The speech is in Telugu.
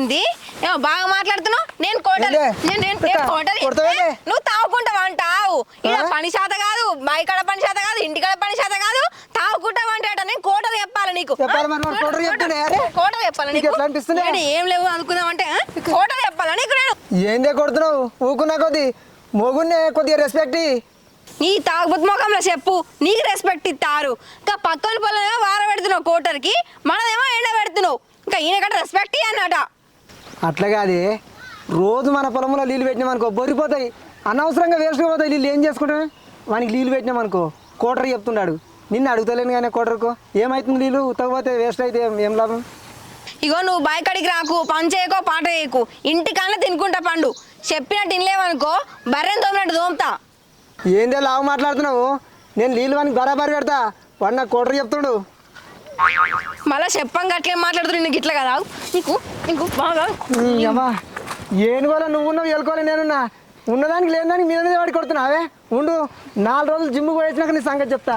ఏంది ఏమో బాగా మాట్లాడుతున్నావు నేను కోటలు నువ్వు తాగుకుంటావా అంటావు ఇలా పని శాత కాదు బయకాడ పని శాత కాదు ఇంటికాడ పని శాత కాదు తాగుకుంటావా అంటే నేను కోటలు చెప్పాలి నీకు కోటలు చెప్పాలి నీకు ఏం లేవు అనుకుందామంటే కోటలు చెప్పాలా నీకు నేను ఏందే కొడుతున్నావు ఊకున్నా కొద్ది మొగున్నే కొద్దిగా రెస్పెక్ట్ నీ తాగుబోతు ముఖంలో చెప్పు నీకు రెస్పెక్ట్ ఇస్తారు ఇంకా పక్కన పొలమేమో వార పెడుతున్నావు కోటర్కి మనదేమో ఎండ పెడుతున్నావు ఇంకా ఈయనకంటే రెస్పెక్ట్ అన్నట అట్లా కాదే రోజు మన పొలంలో నీళ్ళు పెట్టినామనుకో బొరిపోతాయి అనవసరంగా వేస్ట్గా పోతాయి నీళ్ళు ఏం చేసుకుంటామే వానికి నీళ్ళు పెట్టినామనుకో కోటర్ చెప్తున్నాడు నిన్ను అడుగుతలేను కానీ కోటర్కు ఏమవుతుంది నీళ్ళు ఉతకపోతే వేస్ట్ అయితే ఏం లాభం ఇగో నువ్వు బాయికాడికి రాకు పని చేయకో పాట చేయకు ఇంటికన్నా తినుకుంటా పండు చెప్పినట్టు తినలేవనుకో బర్రెని తోమినట్టు తోముతా ఏందే లావు మాట్లాడుతున్నావు నేను నీళ్ళు వానికి బరాబరి పెడతా వాడు నాకు కోటర్ చెప్తుండు మళ్ళీ చెప్పంగా అట్లే మాట్లాడుతున్నావు నీకు ఇట్లా కదా నీకు నీకు బాగా అమ్మా ఏనుగోలా నువ్వున్నావు ఎలుకోలే నేనున్నా ఉన్నదానికి లేదానికి మీద మీద వాడి కొడుతున్నావే ఉండు 4 రోజులు జిమ్ పోయించినాక నీ సంగతి చెప్తా